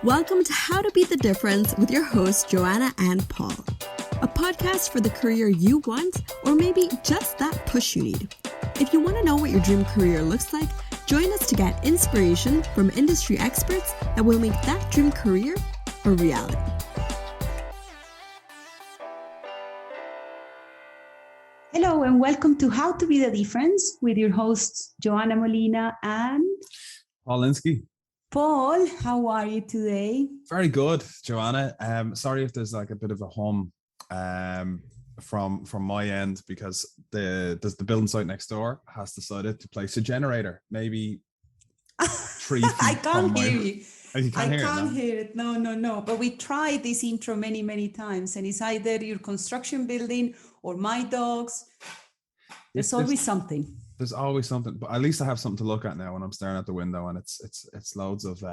Welcome to How to Be the Difference with your hosts, Johanna and Paul. A podcast for the career you want, or maybe just that push you need. If you want to know what your dream career looks like, join us to get inspiration from industry experts that will make that dream career a reality. Hello and welcome to How to Be the Difference with your hosts, Joanna Molina and Paul Linsky. Paul. How are you today? Very good, Joanna. Sorry if there's like a bit of a hum from my end because the building site next door has decided to place a generator. Maybe 3 feet I can't hear you. Oh, you can't hear it. No. But we tried this intro many times, and it's either your construction building or my dogs. There's always something. There's always something, but at least I have something to look at now when I'm staring at the window, and it's loads of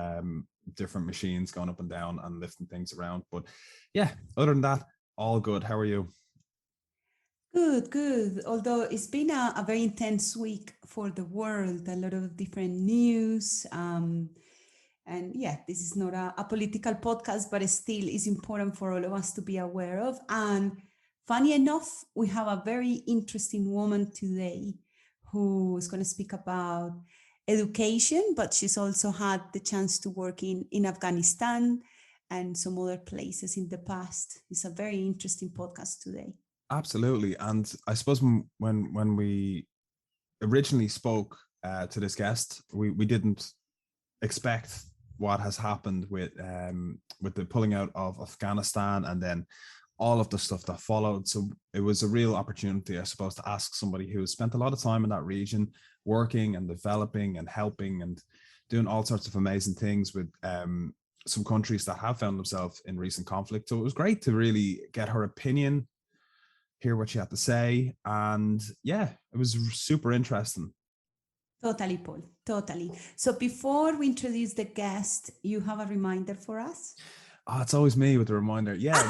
different machines going up and down and lifting things around. But yeah, other than that, all good. How are you? Good. Although it's been a very intense week for the world, a lot of different news. And yeah, this is not a political podcast, but it still is important for all of us to be aware of. And funny enough, we have a very interesting woman today who is going to speak about education, but she's also had the chance to work in Afghanistan and some other places in the past. It's a very interesting podcast today. Absolutely. And I suppose when we originally spoke to this guest, we didn't expect what has happened with the pulling out of Afghanistan and then all of the stuff that followed. So it was a real opportunity, I suppose, to ask somebody who has spent a lot of time in that region, working and developing and helping and doing all sorts of amazing things with some countries that have found themselves in recent conflict. So it was great to really get her opinion, hear what she had to say. And yeah, it was super interesting. Totally, Paul. Totally. So before we introduce the guest, you have a reminder for us? Oh, it's always me with the reminder. Yeah,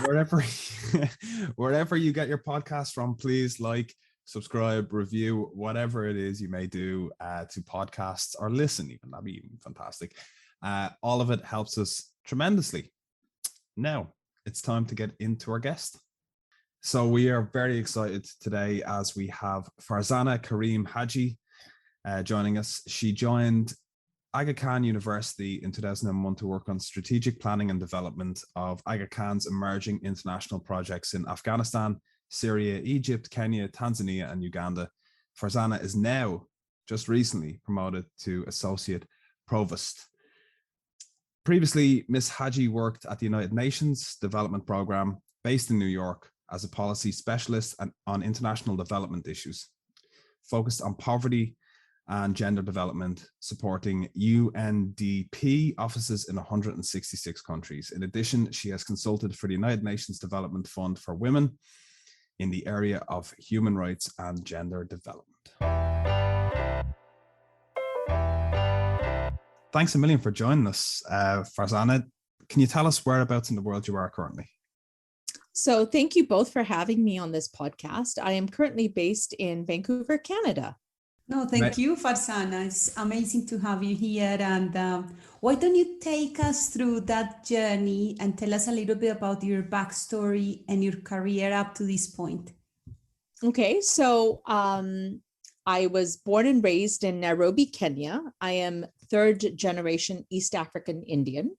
wherever you get your podcast from, please like, subscribe, review, whatever it is you may do to podcasts or listen even. That'd be even fantastic. All of it helps us tremendously. Now, it's time to get into our guest. So we are very excited today as we have Farzana Karim-Haji joining us. She joined Aga Khan University in 2001 to work on strategic planning and development of Aga Khan's emerging international projects in Afghanistan, Syria, Egypt, Kenya, Tanzania, and Uganda. Farzana is now just recently promoted to Associate Provost. Previously, Ms. Haji worked at the United Nations Development Programme based in New York as a policy specialist on international development issues, focused on poverty and gender development, supporting UNDP offices in 166 countries. In addition, she has consulted for the United Nations Development Fund for Women in the area of human rights and gender development. Thanks a million for joining us, Farzana. Can you tell us whereabouts in the world you are currently? So thank you both for having me on this podcast. I am currently based in Vancouver, Canada. No, thank you, Farzana. It's amazing to have you here. And why don't you take us through that journey and tell us a little bit about your backstory and your career up to this point? Okay, so I was born and raised in Nairobi, Kenya. I am third generation East African Indian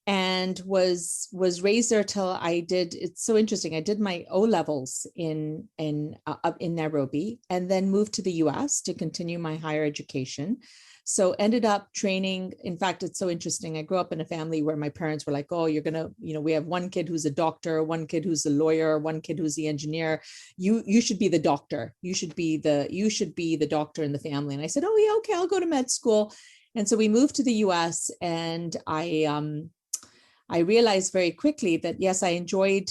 and was raised there till I did. It's so interesting. I did my O-levels in Nairobi and then moved to the US to continue my higher education. So ended up training. In fact, it's so interesting. I grew up in a family where my parents were like, oh, you're going to, we have one kid who's a doctor, one kid who's a lawyer, one kid who's the engineer. You should be the doctor. You should be the doctor in the family. And I said, oh yeah, okay, I'll go to med school. And so we moved to the US and I realized very quickly that, yes, I enjoyed,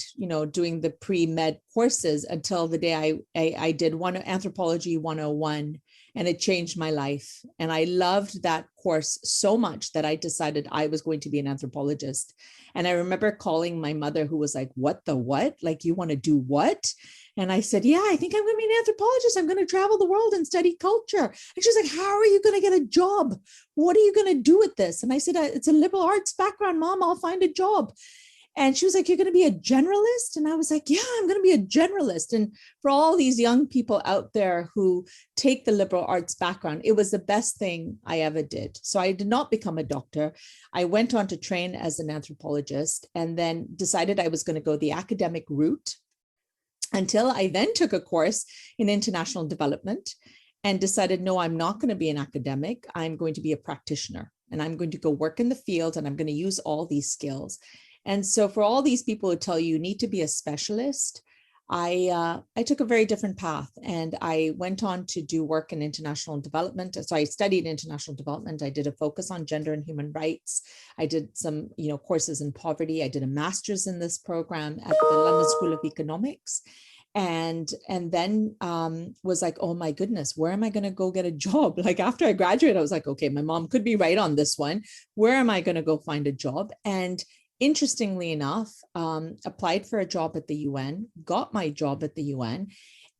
doing the pre-med courses until the day I did Anthropology 101 and it changed my life. And I loved that course so much that I decided I was going to be an anthropologist. And I remember calling my mother, who was like, what the what? Like, you want to do what? And I said, yeah, I think I'm going to be an anthropologist. I'm going to travel the world and study culture. And she's like, how are you going to get a job? What are you going to do with this? And I said, it's a liberal arts background, Mom. I'll find a job. And she was like, you're going to be a generalist? And I was like, yeah, I'm going to be a generalist. And for all these young people out there who take the liberal arts background, it was the best thing I ever did. So I did not become a doctor. I went on to train as an anthropologist and then decided I was going to go the academic route, until I then took a course in international development and decided, no, I'm not going to be an academic. I'm going to be a practitioner, and I'm going to go work in the field, and I'm going to use all these skills. And so for all these people who tell you need to be a specialist, I took a very different path, and I went on to do work in international development. So I studied international development. I did a focus on gender and human rights. I did some, courses in poverty. I did a master's in this program at the London School of Economics. And then was like, oh my goodness, where am I going to go get a job? Like after I graduated, I was like, okay, my mom could be right on this one. Where am I going to go find a job? And interestingly enough, applied for a job at the UN, got my job at the UN,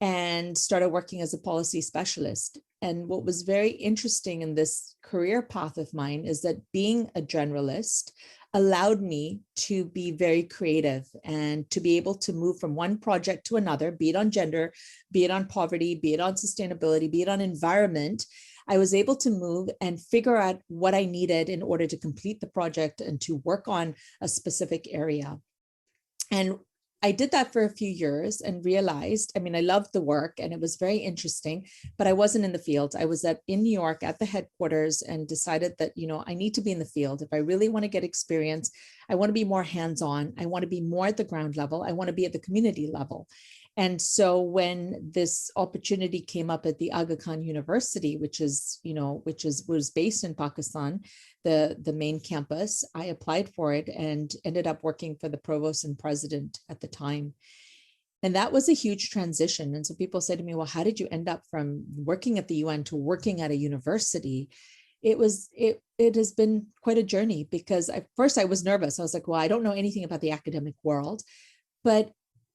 and started working as a policy specialist. And what was very interesting in this career path of mine is that being a generalist allowed me to be very creative and to be able to move from one project to another, be it on gender, be it on poverty, be it on sustainability, be it on environment. I was able to move and figure out what I needed in order to complete the project and to work on a specific area. And I did that for a few years and realized, I loved the work and it was very interesting, but I wasn't in the field. I was in New York at the headquarters and decided that, I need to be in the field. If I really want to get experience, I want to be more hands-on. I want to be more at the ground level. I want to be at the community level. And so when this opportunity came up at the Aga Khan University, which was based in Pakistan, the main campus, I applied for it and ended up working for the provost and president at the time. And that was a huge transition. And so people say to me, well, how did you end up from working at the UN to working at a university? It has been quite a journey, because at first I was nervous. I was like, well, I don't know anything about the academic world, but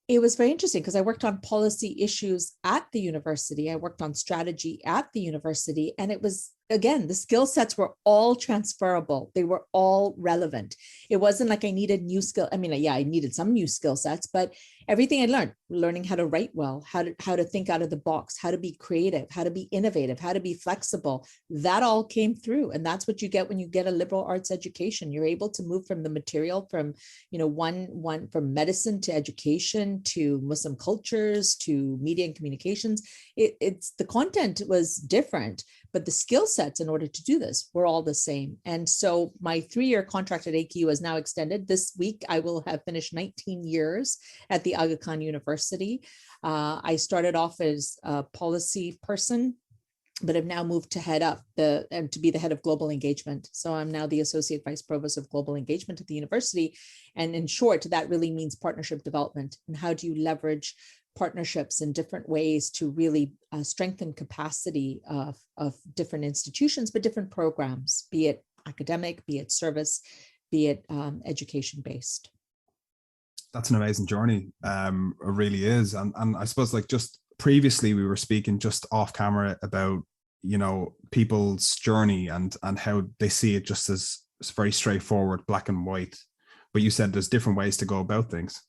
it was very interesting because I worked on policy issues at the university. I worked on strategy at the university. And it was, again, the skill sets were all transferable. They were all relevant. It wasn't like I needed new skill. I needed some new skill sets, but everything I learned, learning how to write well, how to think out of the box, how to be creative, how to be innovative, how to be flexible, that all came through. And that's what you get when you get a liberal arts education. You're able to move from the material from, from medicine to education to Muslim cultures to media and communications. It's the content was different, but the skill sets in order to do this were all the same. And so my 3-year contract at AKU is now extended. This week, I will have finished 19 years at the Aga Khan University. I started off as a policy person, but have now moved to head up and to be the head of global engagement. So I'm now the associate vice provost of global engagement at the university. And in short, that really means partnership development. And how do you leverage partnerships in different ways to really strengthen capacity of different institutions, but different programs, be it academic, be it service, be it education-based. That's an amazing journey. It really is. And I suppose just previously we were speaking just off camera about, people's journey and how they see it just as very straightforward, black and white. But you said there's different ways to go about things.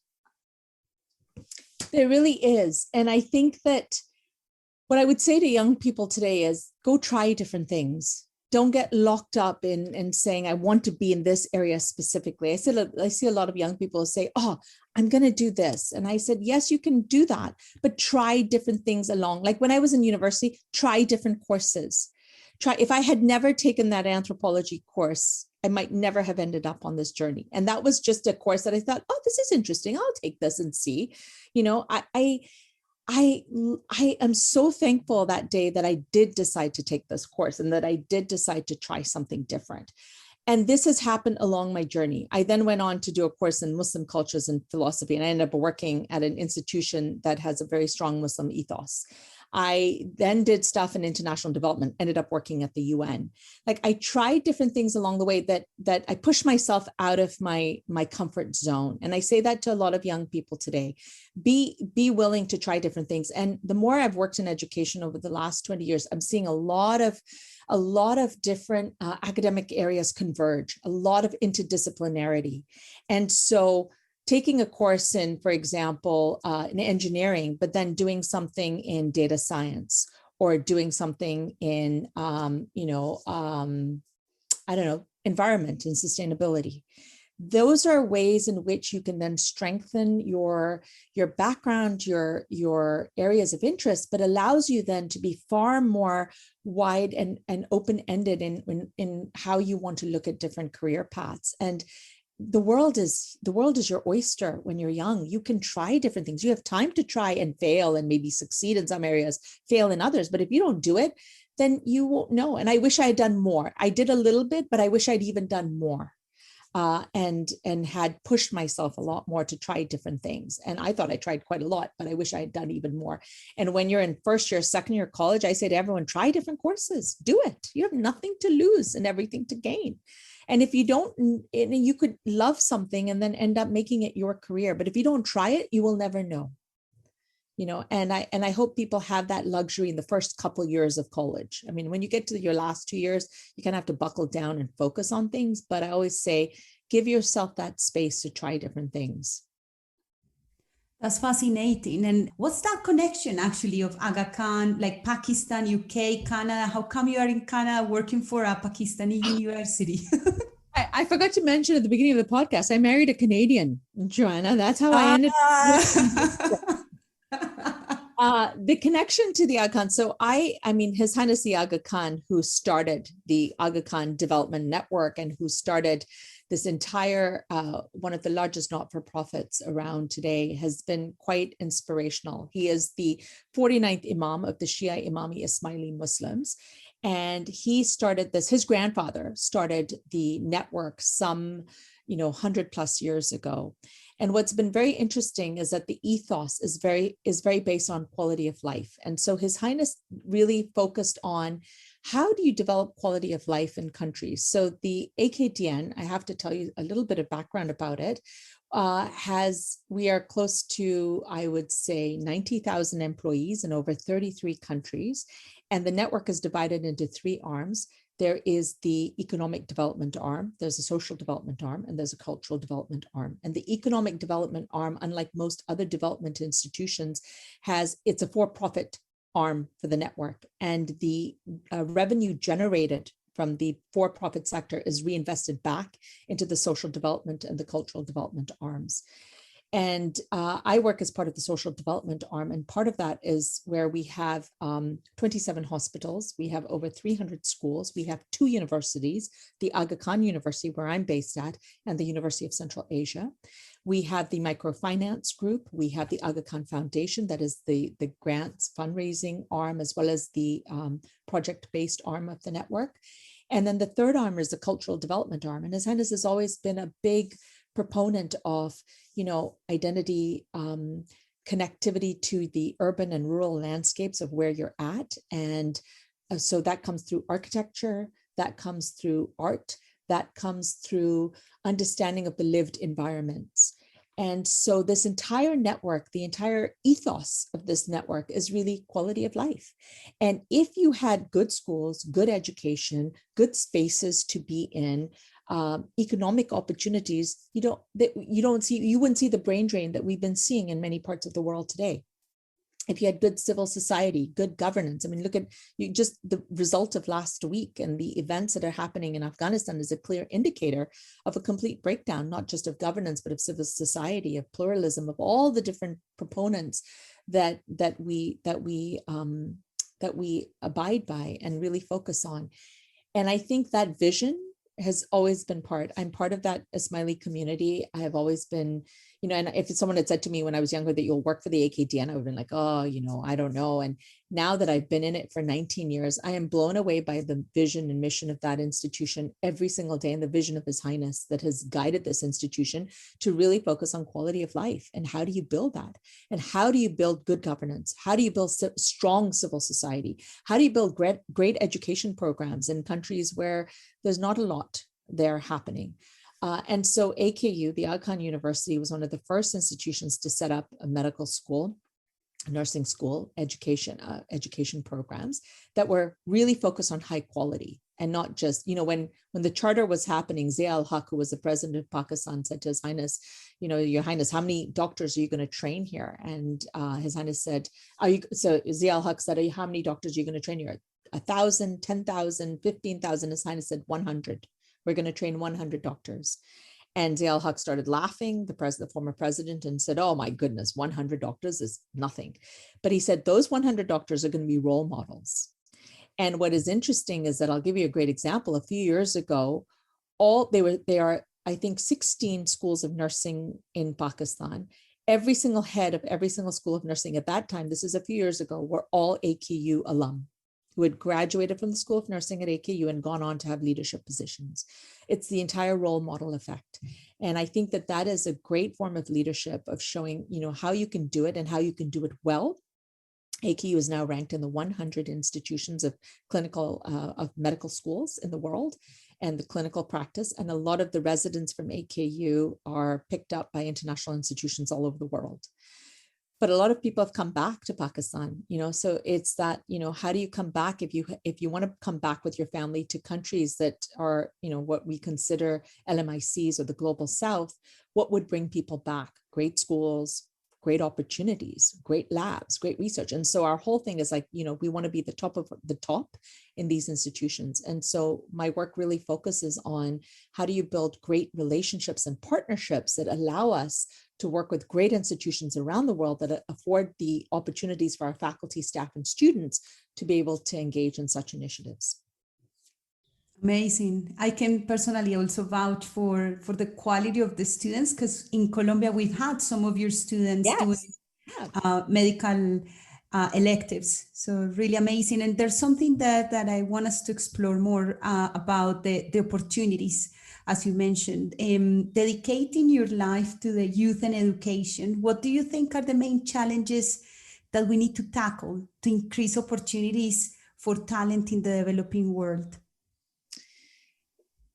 There really is. And I think that what I would say to young people today is go try different things. Don't get locked up in saying, I want to be in this area specifically. I see a lot of young people say, oh, I'm going to do this. And I said, yes, you can do that, but try different things along. Like when I was in university, try different courses. If I had never taken that anthropology course, I might never have ended up on this journey. And that was just a course that I thought, oh, this is interesting. I'll take this and see. I am so thankful that day that I did decide to take this course and that I did decide to try something different. And this has happened along my journey. I then went on to do a course in Muslim cultures and philosophy, and I ended up working at an institution that has a very strong Muslim ethos. I then did stuff in international development, ended up working at the UN. Like I tried different things along the way that I pushed myself out of my comfort zone. And I say that to a lot of young people today. Be willing to try different things. And the more I've worked in education over the last 20 years, I'm seeing a lot of different academic areas converge, a lot of interdisciplinarity. And so taking a course in, for example, in engineering, but then doing something in data science or doing something in, environment and sustainability. Those are ways in which you can then strengthen your background, your areas of interest, but allows you then to be far more wide and open-ended in how you want to look at different career paths. And the world is your oyster when you're young. You can try different things. You have time to try and fail and maybe succeed in some areas, fail in others. But if you don't do it, then you won't know. And I wish I had done more. I did a little bit, but I wish I'd even done more. And had pushed myself a lot more to try different things. And I thought I tried quite a lot, but I wish I had done even more. And when you're in first year, second year college, I say to everyone, try different courses, do it. You have nothing to lose and everything to gain. And if you don't, you could love something and then end up making it your career. But if you don't try it, you will never know. And I hope people have that luxury in the first couple of years of college. I mean, when you get to your last 2 years, you kind of have to buckle down and focus on things. But I always say, give yourself that space to try different things. That's fascinating. And what's that connection actually of Aga Khan, like Pakistan, UK, Canada? How come you are in Canada working for a Pakistani university? I forgot to mention at the beginning of the podcast, I married a Canadian, Joanna. That's how I ended the connection to the Aga Khan. So I mean, His Highness the Aga Khan, who started the Aga Khan Development Network and who started this entire, one of the largest not-for-profits around today, has been quite inspirational. He is the 49th Imam of the Shia Imami Ismaili Muslims. And he started this, his grandfather started the network some, 100 plus years ago. And what's been very interesting is that the ethos is very based on quality of life. And so His Highness really focused on how do you develop quality of life in countries? So the AKDN, I have to tell you a little bit of background about it, we are close to, I would say, 90,000 employees in over 33 countries. And the network is divided into 3 arms. There is the economic development arm, there's a social development arm, and there's a cultural development arm. And the economic development arm, unlike most other development institutions, it's a for-profit arm for the network. And the revenue generated from the for-profit sector is reinvested back into the social development and the cultural development arms. And I work as part of the social development arm. And part of that is where we have 27 hospitals. We have over 300 schools. We have 2 universities, the Aga Khan University, where I'm based at, and the University of Central Asia. We have the microfinance group. We have the Aga Khan Foundation, that is the grants fundraising arm, as well as the project-based arm of the network. And then the third arm is the cultural development arm. And His Highness has always been a big proponent of, identity, connectivity to the urban and rural landscapes of where you're at. And so that comes through architecture, that comes through art, that comes through understanding of the lived environments. And so this entire network, the entire ethos of this network is really quality of life. And if you had good schools, good education, good spaces to be in, economic opportunities, you wouldn't see the brain drain that we've been seeing in many parts of the world today. If you had good civil society, good governance, I mean, look at just the result of last week and the events that are happening in Afghanistan is a clear indicator of a complete breakdown, not just of governance, but of civil society, of pluralism, of all the different proponents that we abide by and really focus on. And I think that vision has always been I'm part of that Ismaili community. I have always been, and if someone had said to me when I was younger that you'll work for the AKDN, I would have been like, oh, I don't know. And now that I've been in it for 19 years, I am blown away by the vision and mission of that institution every single day, and the vision of His Highness that has guided this institution to really focus on quality of life. And how do you build that? And how do you build good governance? How do you build strong civil society? How do you build great education programs in countries where there's not a lot there happening? And so AKU, the Aga Khan University, was one of the first institutions to set up a medical school, nursing school, education programs that were really focused on high quality, and not just, when the charter was happening, Zia al-Haq, who was the president of Pakistan, said to His Highness, Your Highness, how many doctors are you going to train here? And His Highness said, so Zia al-Haq said, how many doctors are you going to train here? 1,000, 10,000, 15,000. His Highness said 100. We're going to train 100 doctors. And Zia al-Haq started laughing, the former president, and said, oh my goodness, 100 doctors is nothing. But he said, those 100 doctors are going to be role models. And what is interesting is that I'll give you a great example. A few years ago, they are, I think, 16 schools of nursing in Pakistan. Every single head of every single school of nursing at that time, this is a few years ago, were all AKU alum who had graduated from the School of Nursing at AKU and gone on to have leadership positions. It's the entire role model effect. And I think that that is a great form of leadership, of showing, how you can do it and how you can do it well. AKU is now ranked in the 100 institutions of of medical schools in the world and the clinical practice. And a lot of the residents from AKU are picked up by international institutions all over the world. But a lot of people have come back to Pakistan, so it's that, how do you come back if you want to come back with your family to countries that are, what we consider LMICs or the global South? What would bring people back? Great schools, great opportunities, great labs, great research. And so our whole thing is like, we want to be the top of the top in these institutions. And so my work really focuses on how do you build great relationships and partnerships that allow us to work with great institutions around the world that afford the opportunities for our faculty, staff, and students to be able to engage in such initiatives. Amazing. I can personally also vouch for the quality of the students, because in Colombia, we've had some of your students doing medical electives. So really amazing. And there's something that I want us to explore more about the opportunities, as you mentioned, dedicating your life to the youth and education. What do you think are the main challenges that we need to tackle to increase opportunities for talent in the developing world?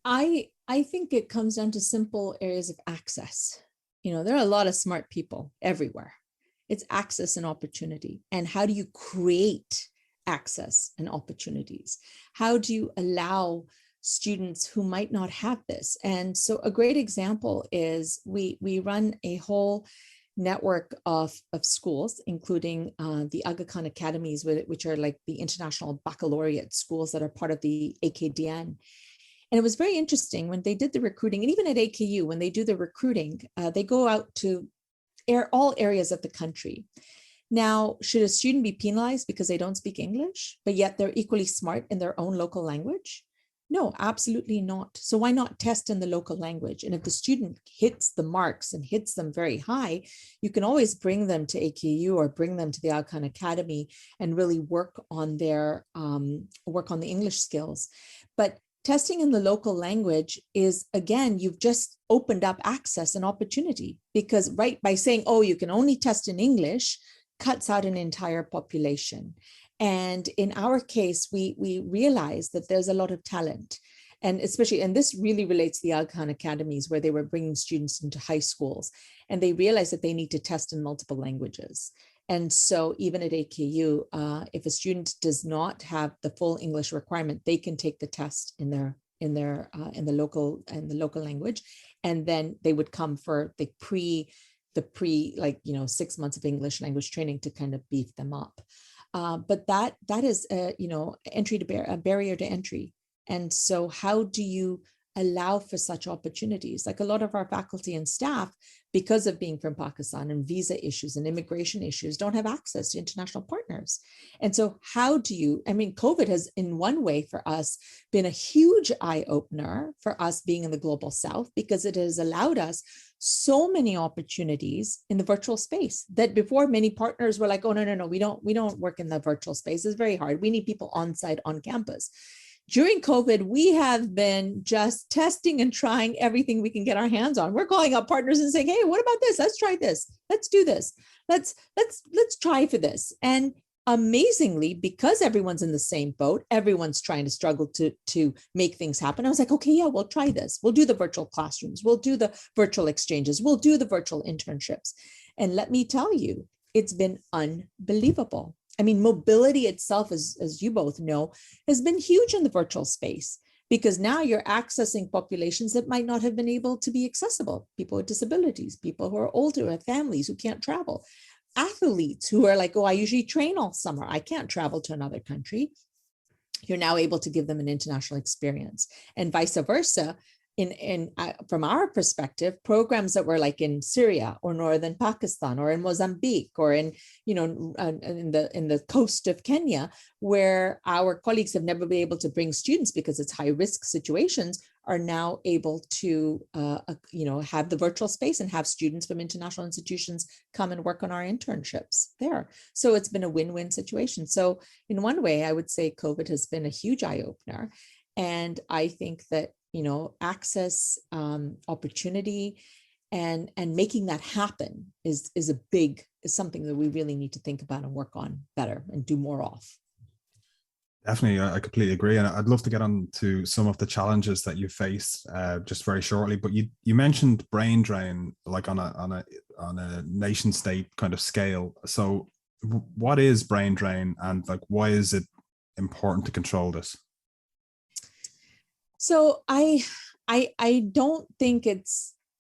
I think it comes down to simple areas of access. There are a lot of smart people everywhere. It's access and opportunity. And how do you create access and opportunities? How do you allow students who might not have this? And so a great example is we run a whole network of schools, including the Aga Khan academies, which are like the international baccalaureate schools that are part of the AKDN. And it was very interesting when they did the recruiting, and even at AKU, when they do the recruiting, they go out to all areas of the country. Now, should a student be penalized because they don't speak English, but yet they're equally smart in their own local language? No, absolutely not. So why not test in the local language? And if the student hits the marks and hits them very high, you can always bring them to AKU or bring them to the Aga Khan Academy and really work on the English skills. But testing in the local language is, again, you've just opened up access and opportunity, because by saying, oh, you can only test in English, cuts out an entire population. And in our case, we realized that there's a lot of talent. And especially, and this really relates to the Aga Khan academies, where they were bringing students into high schools, and they realized that they need to test in multiple languages. And so even at AKU, if a student does not have the full English requirement, they can take the test in the local language, and then they would come for the pre 6 months of English language training to kind of beef them up. But that is a barrier to entry. And so how do you allow for such opportunities. Like a lot of our faculty and staff, because of being from Pakistan and visa issues and immigration issues, don't have access to international partners. And so COVID has in one way for us been a huge eye opener for us being in the global South, because it has allowed us so many opportunities in the virtual space that before many partners were like, oh, no, we don't work in the virtual space. It's very hard. We need people on site, on campus. During COVID, we have been just testing and trying everything we can get our hands on. We're calling up partners and saying, hey, what about this? Let's try this. Let's do this. Let's try for this. And amazingly, because everyone's in the same boat, everyone's trying to struggle to make things happen. I was like, okay, yeah, we'll try this. We'll do the virtual classrooms. We'll do the virtual exchanges. We'll do the virtual internships. And let me tell you, it's been unbelievable. I mean, mobility itself, as you both know, has been huge in the virtual space, because now you're accessing populations that might not have been able to be accessible. People with disabilities, people who are older, have families who can't travel, athletes who are like, oh, I usually train all summer. I can't travel to another country. You're now able to give them an international experience, and vice versa. From our perspective, programs that were like in Syria or northern Pakistan or in Mozambique or in the coast of Kenya, where our colleagues have never been able to bring students because it's high risk situations, are now able to have the virtual space and have students from international institutions come and work on our internships there. So it's been a win-win situation. So in one way, I would say COVID has been a huge eye-opener. And I think that access, opportunity, and making that happen is something that we really need to think about and work on better and do more of. Definitely, I completely agree, and I'd love to get on to some of the challenges that you faced just very shortly. But you mentioned brain drain, like on a nation state kind of scale. So, what is brain drain, and like why is it important to control this? So I don't think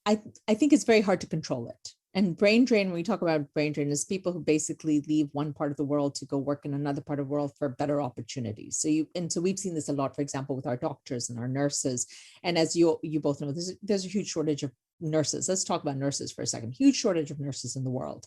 I think it's very hard to control it. And brain drain, when we talk about brain drain, is people who basically leave one part of the world to go work in another part of the world for better opportunities. So we've seen this a lot, for example, with our doctors and our nurses. And as you both know, there's a huge shortage of nurses. Let's talk about nurses for a second. Huge shortage of nurses in the world.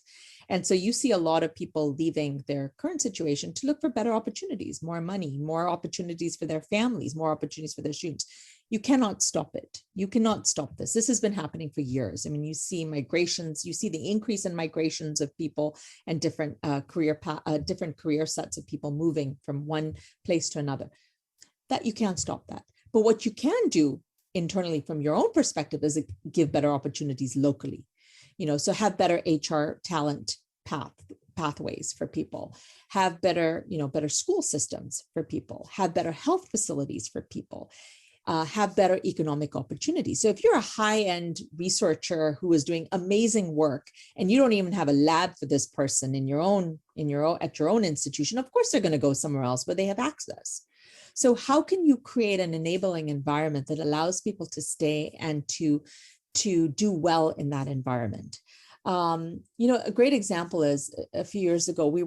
And so you see a lot of people leaving their current situation to look for better opportunities, more money, more opportunities for their families, more opportunities for their students. You cannot stop it. You cannot stop this. This has been happening for years. I mean, you see migrations, you see the increase in migrations of people and different career sets of people moving from one place to another. That you can't stop that. But what you can do internally from your own perspective is give better opportunities locally. So have better HR talent pathways for people, have better school systems for people, have better health facilities for people. Have better economic opportunities. So if you're a high-end researcher who is doing amazing work and you don't even have a lab for this person at your own institution, of course they're going to go somewhere else where they have access. So how can you create an enabling environment that allows people to stay and to do well in that environment? A great example is a few years ago, we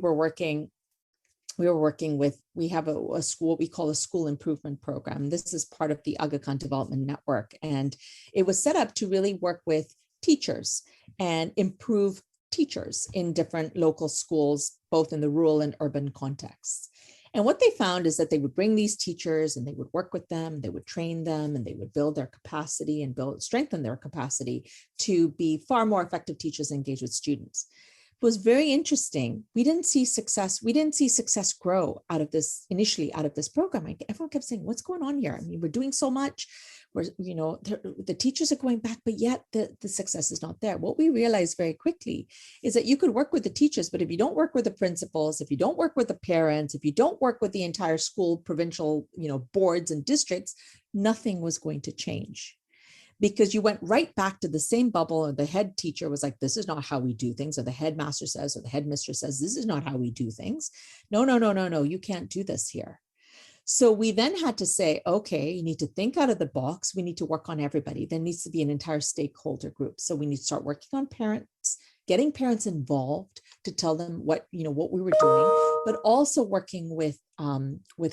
have a school we call a school improvement program. This is part of the Aga Khan Development Network. And it was set up to really work with teachers and improve teachers in different local schools, both in the rural and urban contexts. And what they found is that they would bring these teachers and they would work with them, they would train them, and they would build their capacity and strengthen their capacity to be far more effective teachers and engage with students. It was very interesting. We didn't see success grow initially out of this program. Everyone kept saying, what's going on here? I mean, we're doing so much. The teachers are going back, but yet the success is not there. What we realized very quickly is that you could work with the teachers, but if you don't work with the principals, if you don't work with the parents, if you don't work with the entire school, provincial, boards and districts, nothing was going to change. Because you went right back to the same bubble, and the head teacher was like, this is not how we do things, or the headmaster says, or the headmistress says, this is not how we do things. No, you can't do this here. So we then had to say, okay, you need to think out of the box. We need to work on everybody. There needs to be an entire stakeholder group. So we need to start working on parents, getting parents involved, to tell them what we were doing, but also working with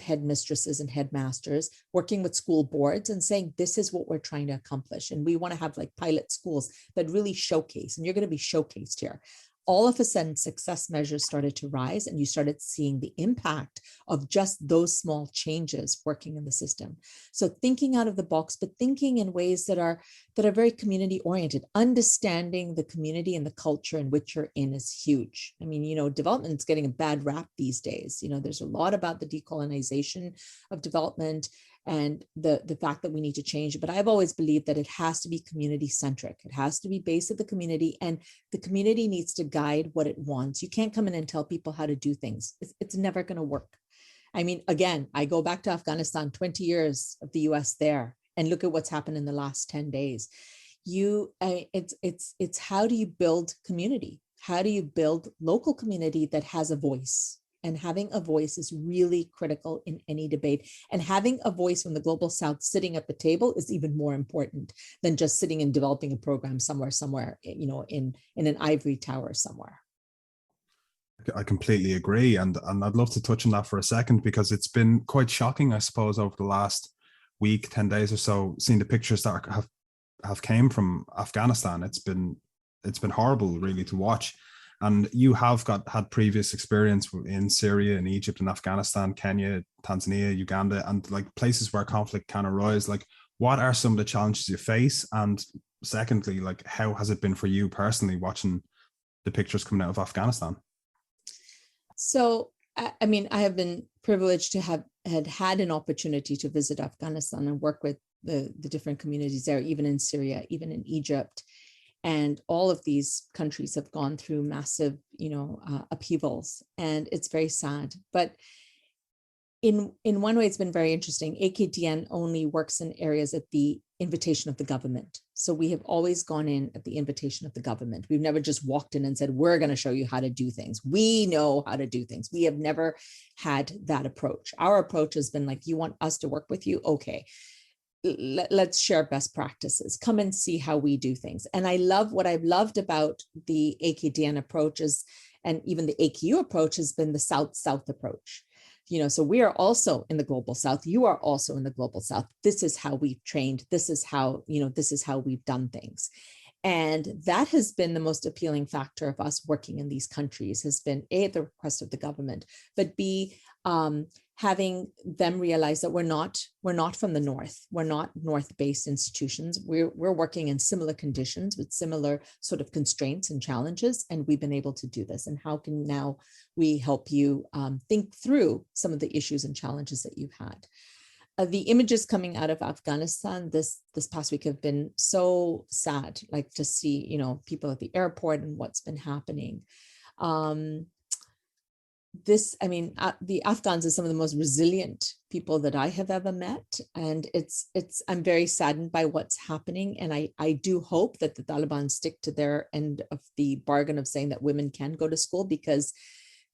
headmistresses and headmasters, working with school boards and saying, this is what we're trying to accomplish. And we want to have like pilot schools that really showcase, and you're going to be showcased here. All of a sudden, success measures started to rise, and you started seeing the impact of just those small changes working in the system. So thinking out of the box, but thinking in ways that are very community oriented. Understanding the community and the culture in which you're in is huge. I mean, development is getting a bad rap these days. There's a lot about the decolonization of development and the fact that we need to change it. But I've always believed that it has to be community centric. It has to be based at the community, and the community needs to guide what it wants. You can't come in and tell people how to do things. It's never going to work. I mean, again, I go back to Afghanistan, 20 years of the US there, and look at what's happened in the last 10 days. It's how do you build community? How do you build local community that has a voice? And having a voice is really critical in any debate. And having a voice from the Global South sitting at the table is even more important than just sitting and developing a program somewhere, in an ivory tower somewhere. I completely agree. And I'd love to touch on that for a second, because it's been quite shocking, I suppose, over the last week, 10 days or so, seeing the pictures that have came from Afghanistan. It's been horrible, really, to watch. And you have had previous experience in Syria and Egypt and Afghanistan, Kenya, Tanzania, Uganda, and like places where conflict can arise. Like, what are some of the challenges you face? And secondly, like, how has it been for you personally watching the pictures coming out of Afghanistan? So, I mean, I have been privileged to have had an opportunity to visit Afghanistan and work with the different communities there, even in Syria, even in Egypt. And all of these countries have gone through massive, upheavals, and it's very sad. But in one way, it's been very interesting. AKDN only works in areas at the invitation of the government. So we have always gone in at the invitation of the government. We've never just walked in and said, we're going to show you how to do things. We know how to do things. We have never had that approach. Our approach has been like, you want us to work with you? Okay. Let's share best practices. Come and see how we do things. And what I've loved about the AKDN approach is, and even the AKU approach, has been the South-South approach. So we are also in the Global South. You are also in the Global South. This is how we've trained. This is how we've done things. And that has been the most appealing factor of us working in these countries, has been A, the request of the government, but B, having them realize that we're not from the North. We're not North-based institutions. We're working in similar conditions with similar sort of constraints and challenges, and we've been able to do this. And how can now we help you think through some of the issues and challenges that you've had? The images coming out of Afghanistan this past week have been so sad, like to see, people at the airport and what's been happening. The Afghans are some of the most resilient people that I have ever met. And I'm very saddened by what's happening. And I do hope that the Taliban stick to their end of the bargain of saying that women can go to school, because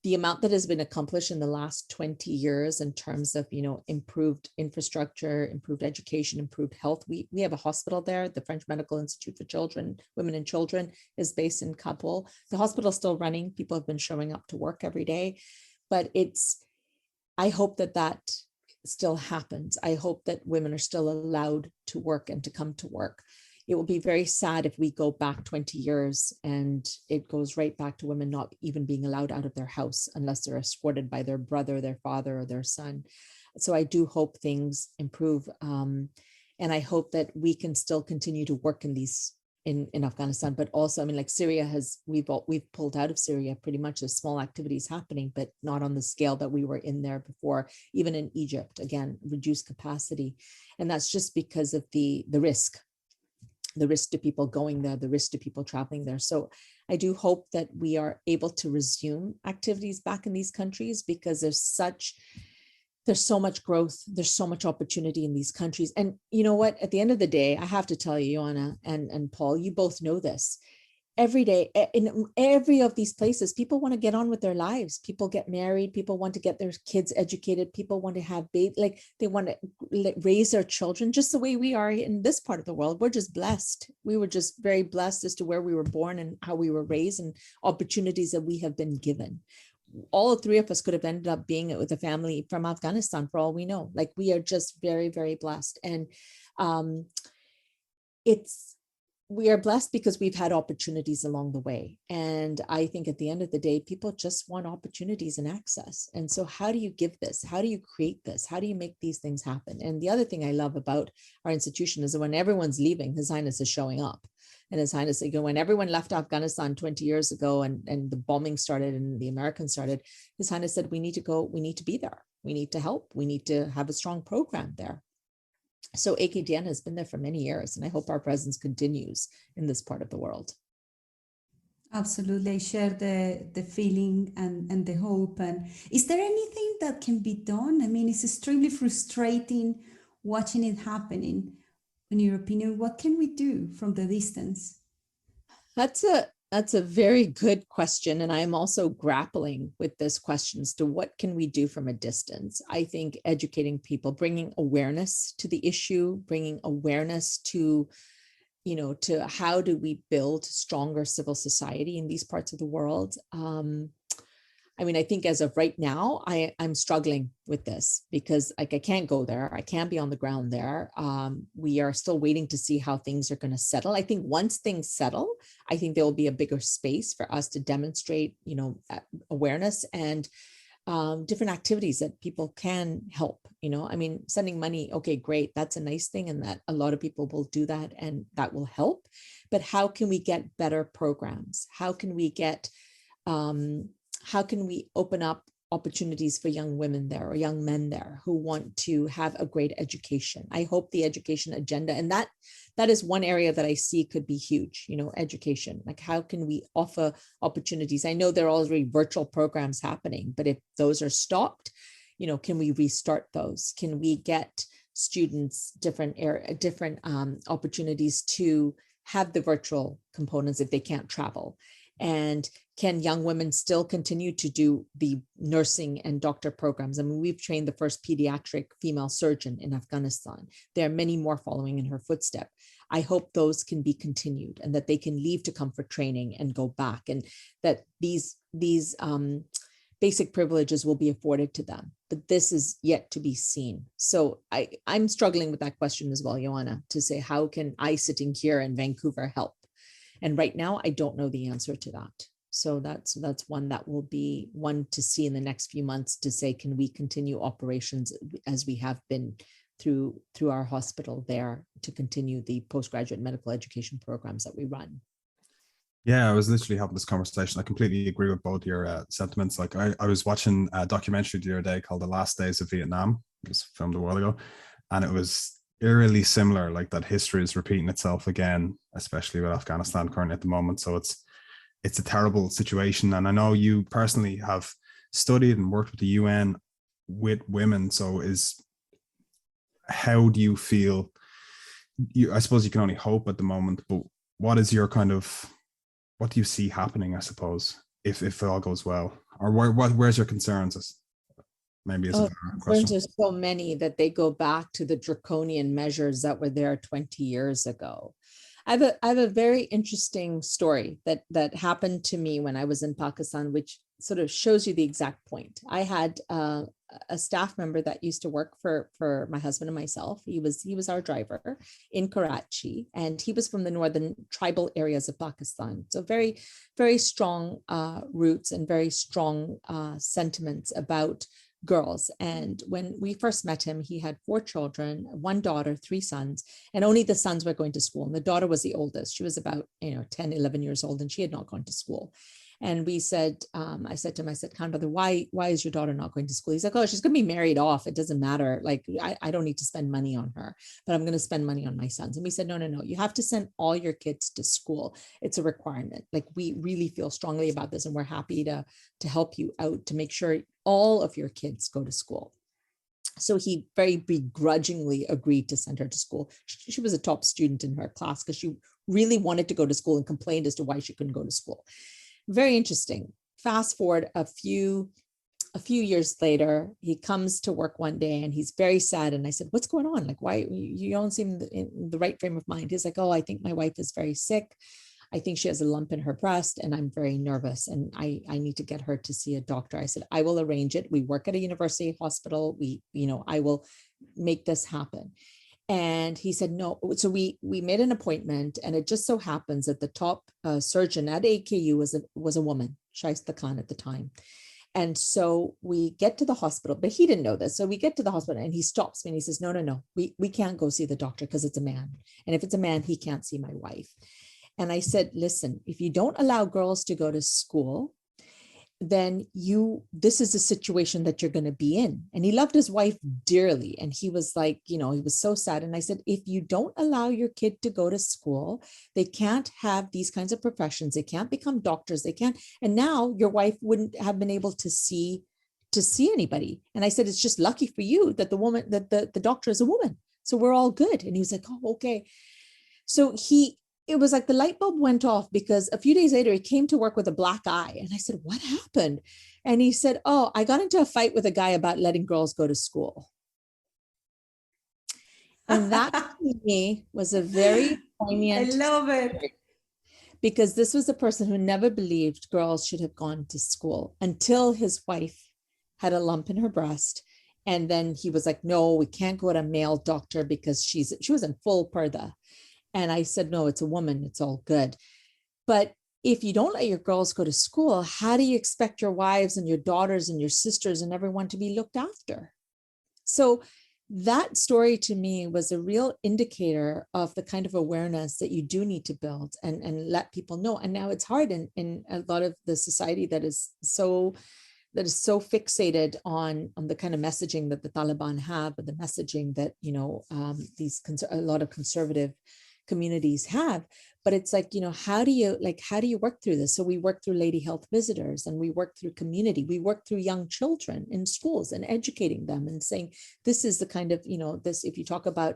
the amount that has been accomplished in the last 20 years in terms of, improved infrastructure, improved education, improved health. We have a hospital there. The French Medical Institute for Children, Women and Children is based in Kabul. The hospital is still running. People have been showing up to work every day, but I hope that still happens. I hope that women are still allowed to work and to come to work. It will be very sad if we go back 20 years and it goes right back to women not even being allowed out of their house unless they're escorted by their brother, their father, or their son. So I do hope things improve. And I hope that we can still continue to work in Afghanistan, but also, like Syria we've pulled out of Syria pretty much. There's small activities happening, but not on the scale that we were in there before. Even in Egypt, again, reduced capacity. And that's just because of the risk to people going there, the risk to people traveling there. So I do hope that we are able to resume activities back in these countries, because there's so much growth, there's so much opportunity in these countries. And you know what, at the end of the day, I have to tell you, Johanna and Paul, you both know this. every day in every of these places, people want to get on with their lives. People get married. People want to get their kids educated. People want to have like they want to raise their children just the way we are in this part of the world. We're just blessed. We were just very blessed as to where we were born and how we were raised and opportunities that we have been given. All three of us could have ended up being with a family from Afghanistan for all we know. Like, we are just very, very blessed. And we are blessed because we've had opportunities along the way. And I think at the end of the day, people just want opportunities and access. And so how do you give this? How do you create this? How do you make these things happen? And the other thing I love about our institution is that when everyone's leaving, His Highness is showing up. And His Highness, when everyone left Afghanistan 20 years ago and the bombing started and the Americans started, His Highness said, we need to go, we need to be there. We need to help. We need to have a strong program there. So AKDN has been there for many years, and I hope our presence continues in this part of the world. Absolutely. I share the feeling and the hope. And is there anything that can be done? I mean, it's extremely frustrating watching it happening. In your opinion, what can we do from the distance? That's a very good question. And I'm also grappling with this question as to what can we do from a distance. I think educating people, bringing awareness to the issue, bringing awareness to how do we build stronger civil society in these parts of the world. I think as of right now, I'm struggling with this because I can't go there. I can't be on the ground there. We are still waiting to see how things are going to settle. I think once things settle, I think there will be a bigger space for us to demonstrate, awareness and different activities that people can help. Sending money, okay, great. That's a nice thing. And that a lot of people will do that and that will help. But how can we get better programs? How can we open up opportunities for young women there or young men there who want to have a great education? I hope the education agenda, and that is one area that I see could be huge, education. Like, how can we offer opportunities? I know there are already virtual programs happening, but if those are stopped, can we restart those? Can we get students different opportunities to have the virtual components if they can't travel? And can young women still continue to do the nursing and doctor programs? We've trained the first pediatric female surgeon in Afghanistan. There are many more following in her footstep. I hope those can be continued and that they can leave to come for training and go back, and that these basic privileges will be afforded to them. But this is yet to be seen. So I'm struggling with that question as well, Johanna, to say, how can I, sitting here in Vancouver, help? And right now, I don't know the answer to that. So that's one that will be one to see in the next few months, to say, can we continue operations as we have been through our hospital there, to continue the postgraduate medical education programs that we run? Yeah, I was literally having this conversation. I completely agree with both your sentiments. Like, I was watching a documentary the other day called The Last Days of Vietnam. It was filmed a while ago, and it was eerily similar, like that history is repeating itself again, especially with Afghanistan currently at the moment. So it's a terrible situation. And I know you personally have studied and worked with the UN with women. So how do you feel? I suppose you can only hope at the moment, but what is your what do you see happening, I suppose, if it all goes well? Or where's your concerns? Maybe it's a better question. There's so many that they go back to the draconian measures that were there 20 years ago. I have a very interesting story that happened to me when I was in Pakistan, which sort of shows you the exact point. I had a staff member that used to work for my husband and myself. He was our driver in Karachi, and he was from the northern tribal areas of Pakistan. So very, very strong roots and very strong sentiments about girls. And when we first met him, he had 4 children, 1 daughter, 3 sons, and only the sons were going to school. And the daughter was the oldest. She was about 10, 11 years old, and she had not gone to school. And we said, I said to him, Khan brother, why is your daughter not going to school? He's like, oh, she's going to be married off. It doesn't matter. Like, I don't need to spend money on her, but I'm going to spend money on my sons. And we said, no, you have to send all your kids to school. It's a requirement. Like, we really feel strongly about this, and we're happy to help you out to make sure all of your kids go to school. So he very begrudgingly agreed to send her to school. She was a top student in her class because she really wanted to go to school and complained as to why she couldn't go to school. Very interesting. Fast forward a few years later, he comes to work one day and he's very sad. And I said, what's going on? Like, why you don't seem in the right frame of mind? He's like, oh, I think my wife is very sick. I think she has a lump in her breast and I'm very nervous and I need to get her to see a doctor. I said, I will arrange it. We work at a university hospital. I will make this happen. And he said, no. So we made an appointment, and it just so happens that the top surgeon at AKU was a woman, Aga Khan at the time. And so we get to the hospital, but he didn't know this. So we get to the hospital and he stops me and he says, no, we can't go see the doctor because it's a man. And if it's a man, he can't see my wife. And I said, listen, if you don't allow girls to go to school, then this is a situation that you're going to be in. And he loved his wife dearly. And he was like, he was so sad. And I said, if you don't allow your kid to go to school, they can't have these kinds of professions. They can't become doctors. They can't. And now your wife wouldn't have been able to see anybody. And I said, it's just lucky for you that the doctor is a woman. So we're all good. And he was like, oh, okay. So it was like the light bulb went off, because a few days later, he came to work with a black eye. And I said, what happened? And he said, oh, I got into a fight with a guy about letting girls go to school. And that to me was a very poignant. I love it. Because this was a person who never believed girls should have gone to school until his wife had a lump in her breast. And then he was like, no, we can't go to a male doctor because she was in full parda. And I said, no, it's a woman. It's all good. But if you don't let your girls go to school, how do you expect your wives and your daughters and your sisters and everyone to be looked after? So that story to me was a real indicator of the kind of awareness that you do need to build and let people know. And now it's hard in a lot of the society that is so fixated on the kind of messaging that the Taliban have, but the messaging that, a lot of conservative communities have. But it's like, how do you work through this? So we work through lady health visitors, and we work through community. We work through young children in schools and educating them and saying, this is the kind of, this, if you talk about,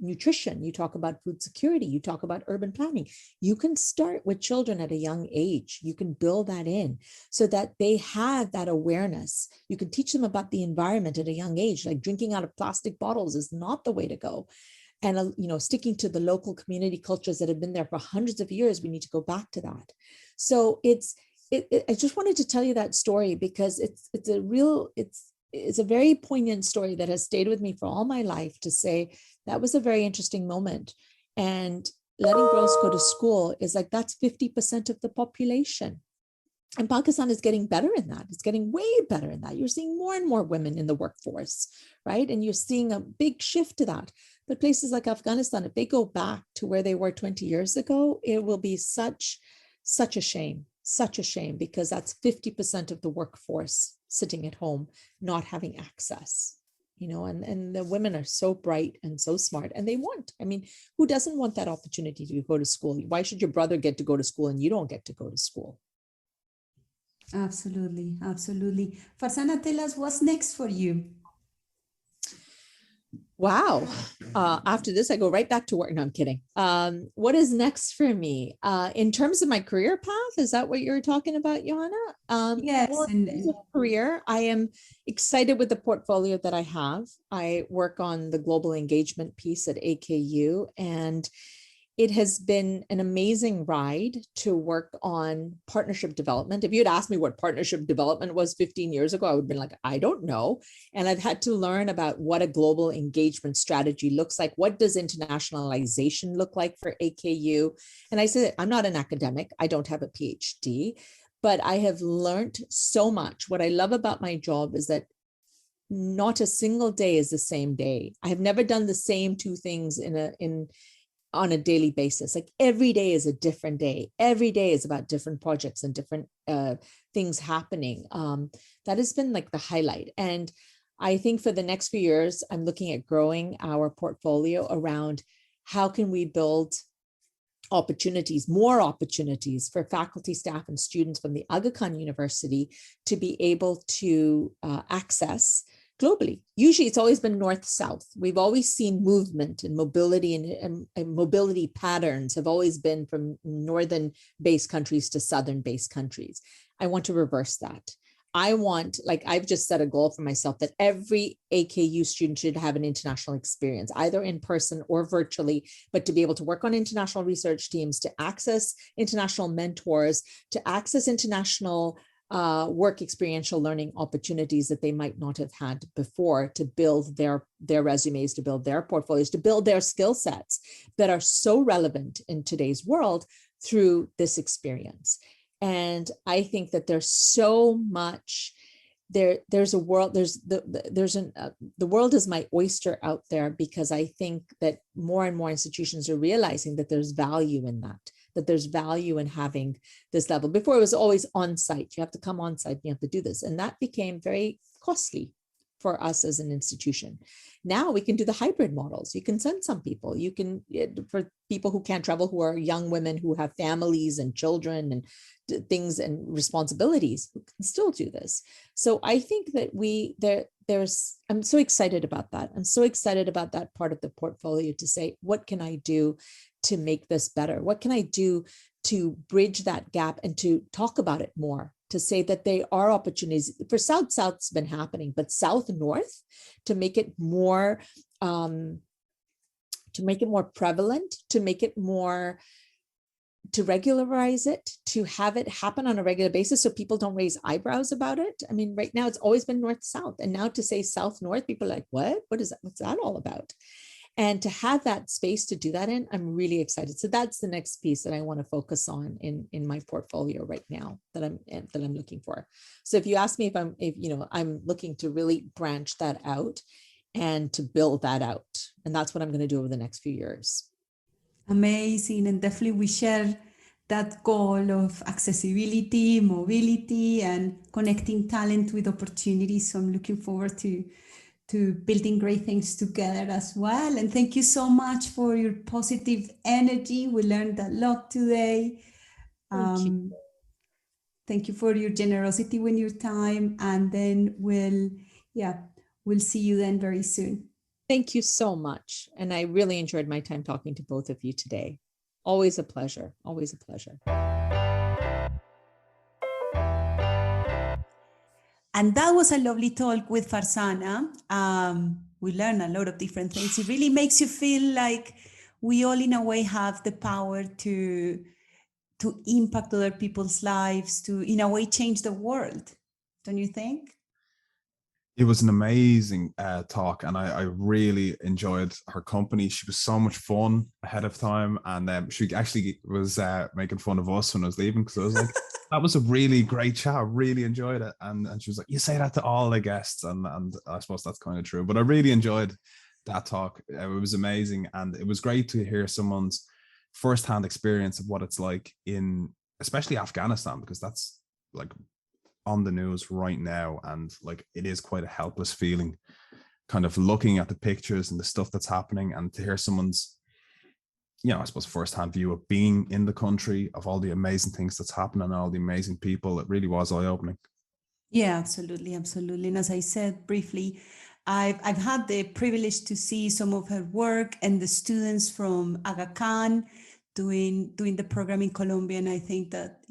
nutrition, you talk about food security, you talk about urban planning, you can start with children at a young age. You can build that in so that they have that awareness. You can teach them about the environment at a young age, like drinking out of plastic bottles is not the way to go. And, sticking to the local community cultures that have been there for hundreds of years, we need to go back to that. So I just wanted to tell you that story because it's a very poignant story that has stayed with me for all my life, to say that was a very interesting moment. And letting girls go to school is like, that's 50% of the population. And Pakistan is getting better in that. It's getting way better in that. You're seeing more and more women in the workforce, right? And you're seeing a big shift to that. But places like Afghanistan, if they go back to where they were 20 years ago, it will be such a shame, because that's 50% of the workforce sitting at home, not having access, and the women are so bright and so smart, and who doesn't want that opportunity to go to school? Why should your brother get to go to school and you don't get to go to school? Absolutely. Farzana, tell us what's next for you. Wow. After this, I go right back to work. No, I'm kidding. What is next for me? In terms of my career path, is that what you're talking about, Johanna? Yes. Well, in terms of career, I am excited with the portfolio that I have. I work on the global engagement piece at AKU, and it has been an amazing ride to work on partnership development. If you had asked me what partnership development was 15 years ago, I would have been like, I don't know. And I've had to learn about what a global engagement strategy looks like. What does internationalization look like for AKU? And I said, I'm not an academic. I don't have a PhD, but I have learned so much. What I love about my job is that not a single day is the same day. I have never done the same two things on a daily basis. Like every day is a different day. Every day is about different projects and different things happening. That has been like the highlight. And I think for the next few years, I'm looking at growing our portfolio around how can we build more opportunities for faculty, staff, and students from the Aga Khan University to be able to access globally. Usually it's always been north-south. We've always seen movement and mobility, and mobility patterns have always been from northern-based countries to southern-based countries. I want to reverse that. I want, like, I've just set a goal for myself that every AKU student should have an international experience, either in person or virtually, but to be able to work on international research teams, to access international mentors, to access international work experiential learning opportunities that they might not have had before, to build their resumes, to build their portfolios, to build their skill sets that are so relevant in today's world through this experience. And I think that there's so much there's a world, the world is my oyster out there, because I think that more and more institutions are realizing that there's value in that there's value in having this level. Before, it was always on site. You have to come on site, you have to do this. And that became very costly for us as an institution. Now we can do the hybrid models. You can send some people, you can, for people who can't travel, who are young women who have families and children and things and responsibilities, who can still do this. So I think that I'm so excited about that. I'm so excited about that part of the portfolio, to say, what can I do to make this better? What can I do to bridge that gap and to talk about it more, to say that there are opportunities for South-South's been happening, but South-North, to make it more prevalent, to make it more, to regularize it, to have it happen on a regular basis so people don't raise eyebrows about it. I mean, right now it's always been North-South, and now to say South-North, people are like, what is that? What's that all about? And to have that space to do that in, I'm really excited. So that's the next piece that I want to focus on in my portfolio right now, that I'm looking for. So if you ask me if I'm looking to really branch that out and to build that out, and that's what I'm going to do over the next few years. Amazing. And definitely we share that goal of accessibility, mobility, and connecting talent with opportunities. So I'm looking forward to building great things together as well. And thank you so much for your positive energy. We learned a lot today. Thank you for your generosity with your time. And then we'll see you then very soon. Thank you so much. And I really enjoyed my time talking to both of you today. Always a pleasure. Always a pleasure. And that was a lovely talk with Farzana. We learned a lot of different things. It really makes you feel like we all, in a way, have the power to impact other people's lives, to, in a way, change the world. Don't you think? It was an amazing talk, and I really enjoyed her company. She was so much fun ahead of time, and she actually was making fun of us when I was leaving, because I was like, that was a really great chat. I really enjoyed it. And she was like, you say that to all the guests, and I suppose that's kind of true. But I really enjoyed that talk. It was amazing, and it was great to hear someone's firsthand experience of what it's like in, especially Afghanistan, because that's like on the news right now, and like it is quite a helpless feeling, kind of looking at the pictures and the stuff that's happening, and to hear someone's, I suppose, firsthand view of being in the country, of all the amazing things that's happening and all the amazing people. It really was eye-opening. Yeah, absolutely. And as I said briefly, I've had the privilege to see some of her work and the students from Aga Khan doing the program in Colombia, and I think that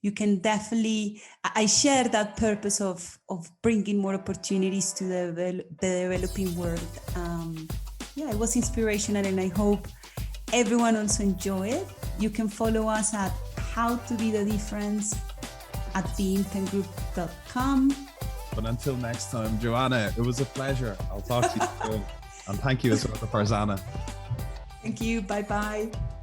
you can definitely, I share that purpose of bringing more opportunities to the developing world. It was inspirational, and I hope everyone also enjoy it. You can follow us at How to Be the Difference at theinternetgroup.com. But until next time, Johanna, it was a pleasure. I'll talk to you soon. And thank you as well to Farzana. Thank you. Bye-bye.